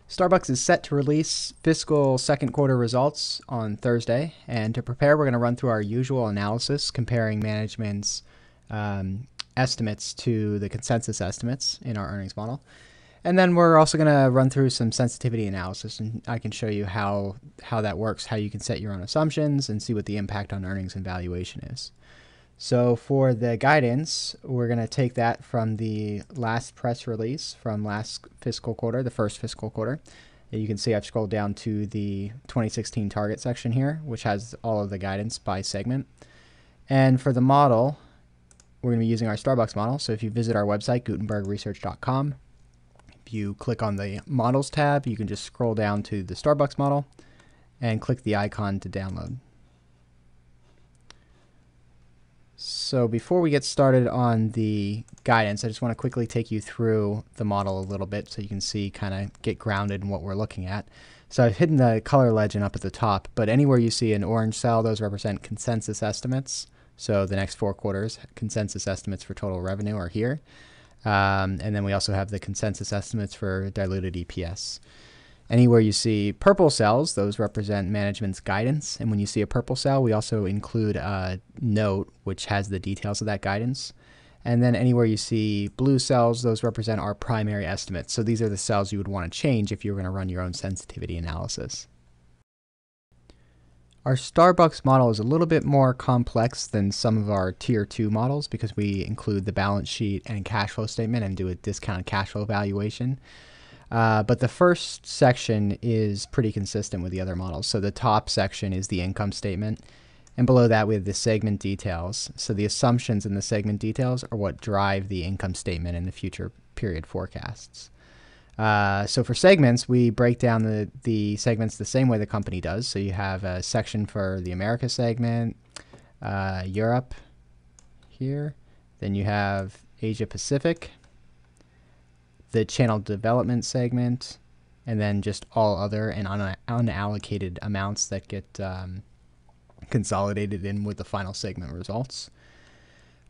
Starbucks is set to release fiscal second quarter results on Thursday, and to prepare, we're going to run through our usual analysis comparing management's estimates to the consensus estimates in our earnings model. And then we're also going to run through some sensitivity analysis, and I can show you how that works, how you can set your own assumptions and see what the impact on earnings and valuation is. So for the guidance, we're going to take that from the last press release from last fiscal quarter, the first fiscal quarter. You can see I've scrolled down to the 2016 target section here, which has all of the guidance by segment. And for the model, we're going to be using our Starbucks model. So if you visit our website, gutenbergresearch.com, if you click on the Models tab, you can just scroll down to the Starbucks model and click the icon to download. So before we get started on the guidance, I just want to quickly take you through the model a little bit so you can see, kind of get grounded in what we're looking at. So I've hidden the color legend up at the top, but anywhere you see an orange cell, those represent consensus estimates. So the next 4 quarters, consensus estimates for total revenue are here. And then we also have the consensus estimates for diluted EPS. Anywhere you see purple cells, those represent management's guidance. And when you see a purple cell, we also include a note which has the details of that guidance. And then anywhere you see blue cells, those represent our primary estimates. So these are the cells you would want to change if you were going to run your own sensitivity analysis. Our Starbucks model is a little bit more complex than some of our Tier 2 models because we include the balance sheet and cash flow statement and do a discounted cash flow valuation. But the first section is pretty consistent with the other models. So the top section is the income statement, and below that we have the segment details. So the assumptions in the segment details are what drive the income statement and the future period forecasts. So for segments, we break down the segments the same way the company does. So you have a section for the America segment, Europe here, then you have Asia Pacific, the channel development segment, and then just all other and unallocated amounts that get consolidated in with the final segment results.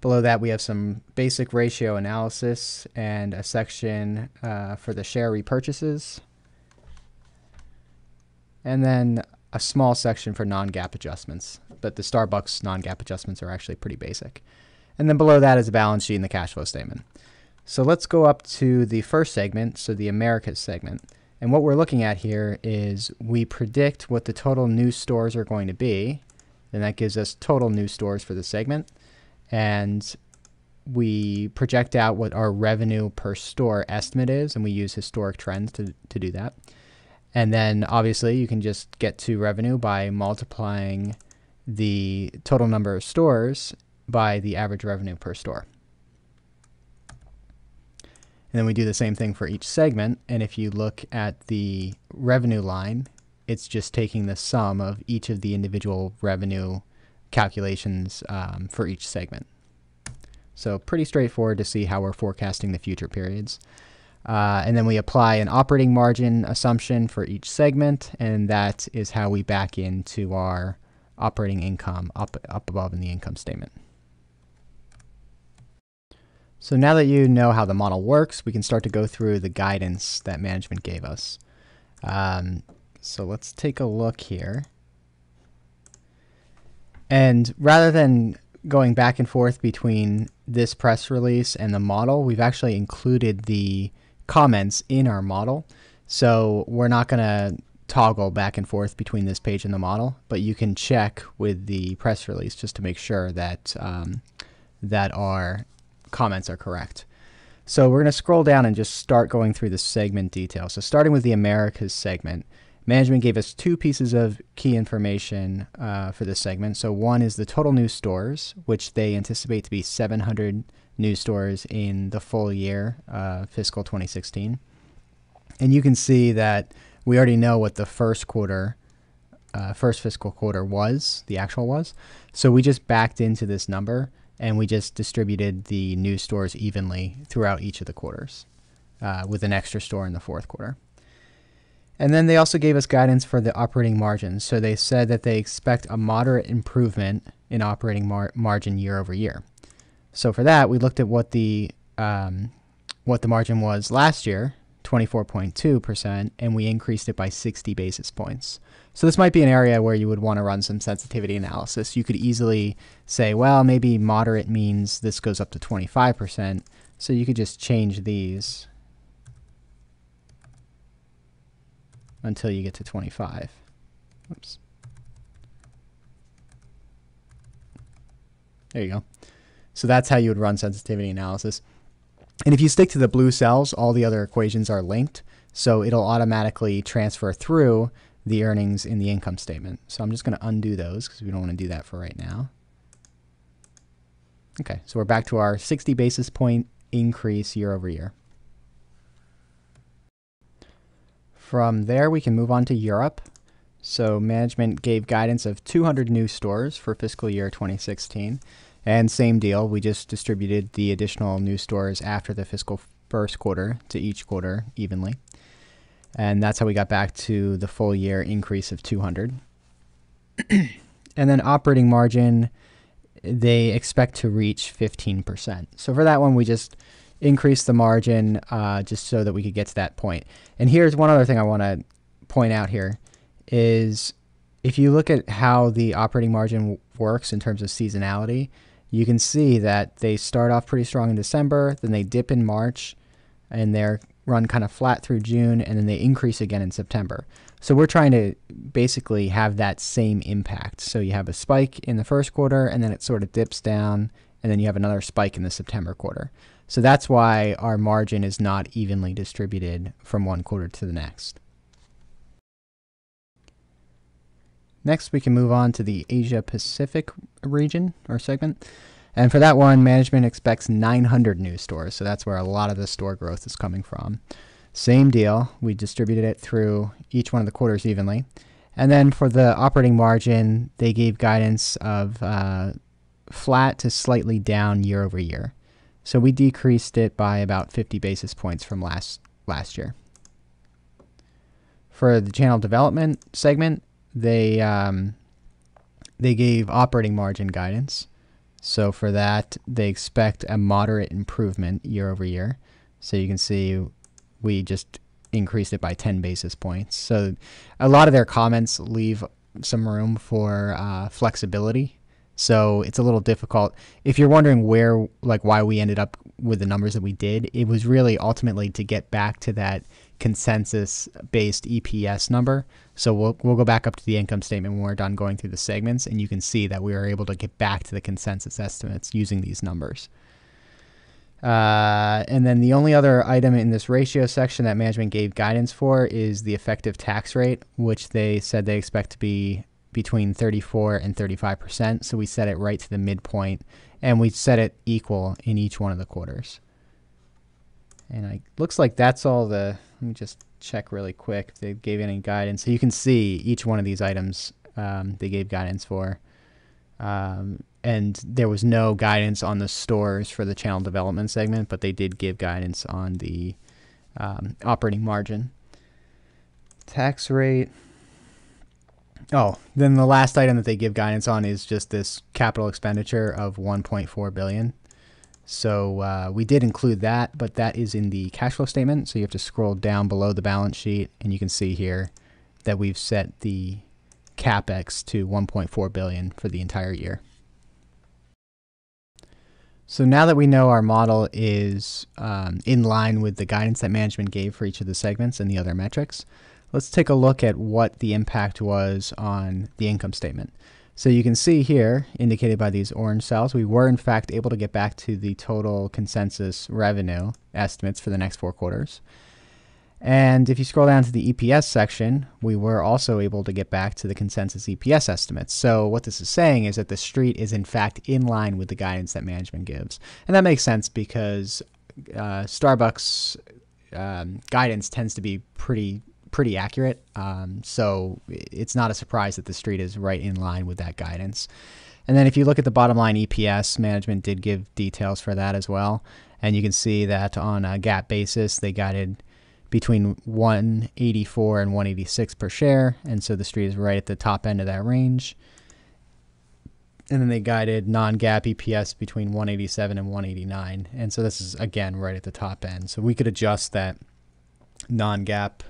Below that, we have some basic ratio analysis and a section for the share repurchases, and then a small section for non-GAAP adjustments. But the Starbucks non-GAAP adjustments are actually pretty basic. And then below that is the balance sheet and the cash flow statement. So let's go up to the first segment, so the Americas segment. And what we're looking at here is we predict what the total new stores are going to be, and that gives us total new stores for the segment. And we project out what our revenue per store estimate is, and we use historic trends to do that. And then obviously you can just get to revenue by multiplying the total number of stores by the average revenue per store. And then we do the same thing for each segment. And if you look at the revenue line, it's just taking the sum of each of the individual revenue calculations for each segment. So pretty straightforward to see how we're forecasting the future periods. And then we apply an operating margin assumption for each segment, and that is how we back into our operating income up above in the income statement. So now that you know how the model works, we can start to go through the guidance that management gave us. So let's take a look here. And rather than going back and forth between this press release and the model, we've actually included the comments in our model. So we're not going to toggle back and forth between this page and the model, but you can check with the press release just to make sure that, that our comments are correct. So we're going to scroll down and just start going through the segment details. So starting with the Americas segment, management gave us 2 pieces of key information for this segment. So one is the total new stores, which they anticipate to be 700 new stores in the full year, fiscal 2016. And you can see that we already know what the first fiscal quarter was, the actual was. So we just backed into this number, and we just distributed the new stores evenly throughout each of the quarters, with an extra store in the fourth quarter. And then they also gave us guidance for the operating margin. So they said that they expect a moderate improvement in operating margin year over year. So for that, we looked at what the margin was last year, 24.2%, and we increased it by 60 basis points. So this might be an area where you would want to run some sensitivity analysis. You could easily say, well, maybe moderate means this goes up to 25%. So you could just change these until you get to 25. Oops. There you go. So that's how you would run sensitivity analysis. And if you stick to the blue cells, all the other equations are linked. So it'll automatically transfer through the earnings in the income statement. So I'm just going to undo those because we don't want to do that for right now. Okay, so we're back to our 60 basis point increase year over year. From there, we can move on to Europe. So management gave guidance of 200 new stores for fiscal year 2016. And same deal, we just distributed the additional new stores after the fiscal first quarter to each quarter evenly. And that's how we got back to the full year increase of 200. And then operating margin, they expect to reach 15%. So for that one, we just increased the margin just so that we could get to that point. And here's one other thing I want to point out here is if you look at how the operating margin works in terms of seasonality, you can see that they start off pretty strong in December, then they dip in March, and they're run kind of flat through June, and then they increase again in September. So we're trying to basically have that same impact. So you have a spike in the first quarter, and then it sort of dips down, and then you have another spike in the September quarter. So that's why our margin is not evenly distributed from one quarter to the next. Next, we can move on to the Asia Pacific region or segment. And for that one, management expects 900 new stores. So that's where a lot of the store growth is coming from. Same deal. We distributed it through each one of the quarters evenly. And then for the operating margin, they gave guidance of flat to slightly down year over year. So we decreased it by about 50 basis points from last year. For the channel development segment, they gave operating margin guidance. So for that, they expect a moderate improvement year over year. So you can see we just increased it by 10 basis points. So a lot of their comments leave some room for flexibility. So it's a little difficult. If you're wondering why we ended up with the numbers that we did, it was really ultimately to get back to that consensus-based EPS number. So we'll go back up to the income statement when we're done going through the segments, and you can see that we were able to get back to the consensus estimates using these numbers. And then the only other item in this ratio section that management gave guidance for is the effective tax rate, which they said they expect to be between 34 and 35%. So we set it right to the midpoint, and we set it equal in each one of the quarters. And it looks like that's all let me just check really quick if they gave any guidance. So you can see each one of these items they gave guidance for. And there was no guidance on the stores for the channel development segment, but they did give guidance on the operating margin. Tax rate. Oh, then the last item that they give guidance on is just this capital expenditure of $1.4 billion. So we did include that, but that is in the cash flow statement. So you have to scroll down below the balance sheet, and you can see here that we've set the CapEx to $1.4 billion for the entire year. So now that we know our model is in line with the guidance that management gave for each of the segments and the other metrics, let's take a look at what the impact was on the income statement. So you can see here, indicated by these orange cells, we were in fact able to get back to the total consensus revenue estimates for the next 4 quarters. And if you scroll down to the EPS section, we were also able to get back to the consensus EPS estimates. So what this is saying is that the street is in fact in line with the guidance that management gives. And that makes sense because Starbucks guidance tends to be pretty accurate. So it's not a surprise that the street is right in line with that guidance. And then if you look at the bottom line EPS, management did give details for that as well. And you can see that on a GAAP basis, they guided between 184 and 186 per share. And so the street is right at the top end of that range. And then they guided non-GAAP EPS between 187 and 189. And so this is, again, right at the top end. So we could adjust that non-GAAP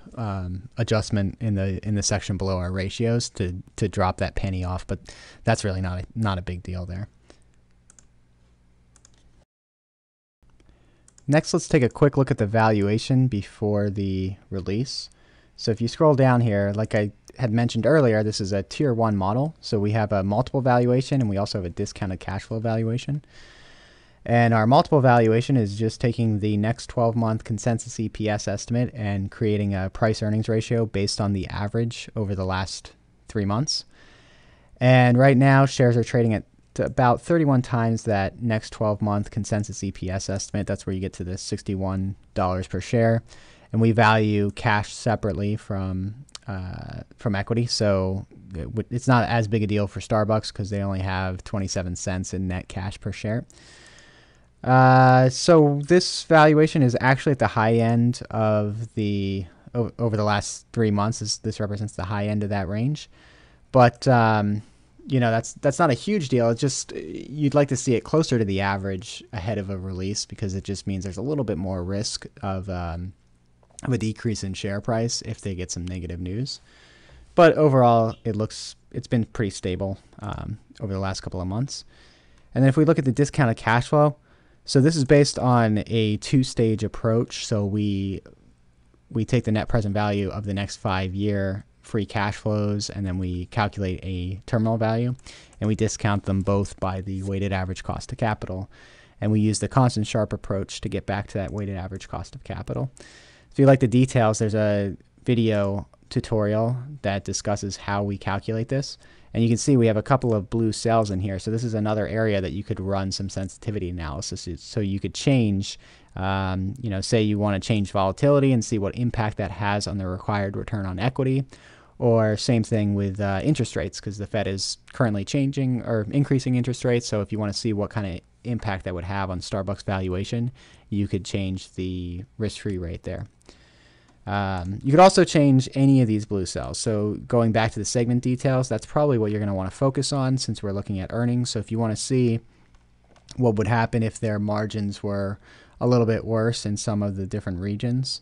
adjustment in the section below our ratios to drop that penny off, but that's really not a big deal there. Next, let's take a quick look at the valuation before the release. So if you scroll down here, like I had mentioned earlier, this is a tier 1 model. So we have a multiple valuation and we also have a discounted cash flow valuation. And our multiple valuation is just taking the next 12-month consensus EPS estimate and creating a price earnings ratio based on the average over the last 3 months. And right now, shares are trading at about 31 times that next 12-month consensus EPS estimate. That's where you get to the $61 per share. And we value cash separately from equity. So it's not as big a deal for Starbucks because they only have 27 cents in net cash per share. So this valuation is actually at the high end of over the last 3 months. This represents the high end of that range. But that's not a huge deal. It's just you'd like to see it closer to the average ahead of a release because it just means there's a little bit more risk of a decrease in share price if they get some negative news. But overall, it's been pretty stable over the last couple of months. And then if we look at the discounted cash flow, so this is based on a 2-stage approach. So we take the net present value of the next 5-year free cash flows, and then we calculate a terminal value, and we discount them both by the weighted average cost of capital. And we use the constant Sharpe approach to get back to that weighted average cost of capital. If you like the details, there's a video tutorial that discusses how we calculate this. And you can see we have a couple of blue cells in here. So this is another area that you could run some sensitivity analysis. So you could change, say you want to change volatility and see what impact that has on the required return on equity. Or same thing with interest rates, because the Fed is currently changing or increasing interest rates. So if you want to see what kind of impact that would have on Starbucks valuation, you could change the risk-free rate there. You could also change any of these blue cells. So going back to the segment details, that's probably what you're going to want to focus on since we're looking at earnings. So if you want to see what would happen if their margins were a little bit worse in some of the different regions,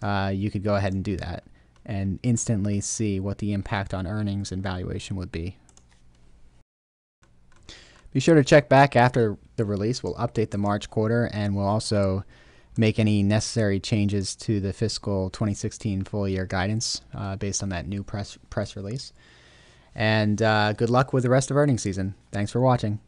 you could go ahead and do that and instantly see what the impact on earnings and valuation would be. Be sure to check back after the release. We'll update the March quarter, and we'll also make any necessary changes to the fiscal 2016 full year guidance based on that new press release. And good luck with the rest of earnings season. Thanks for watching.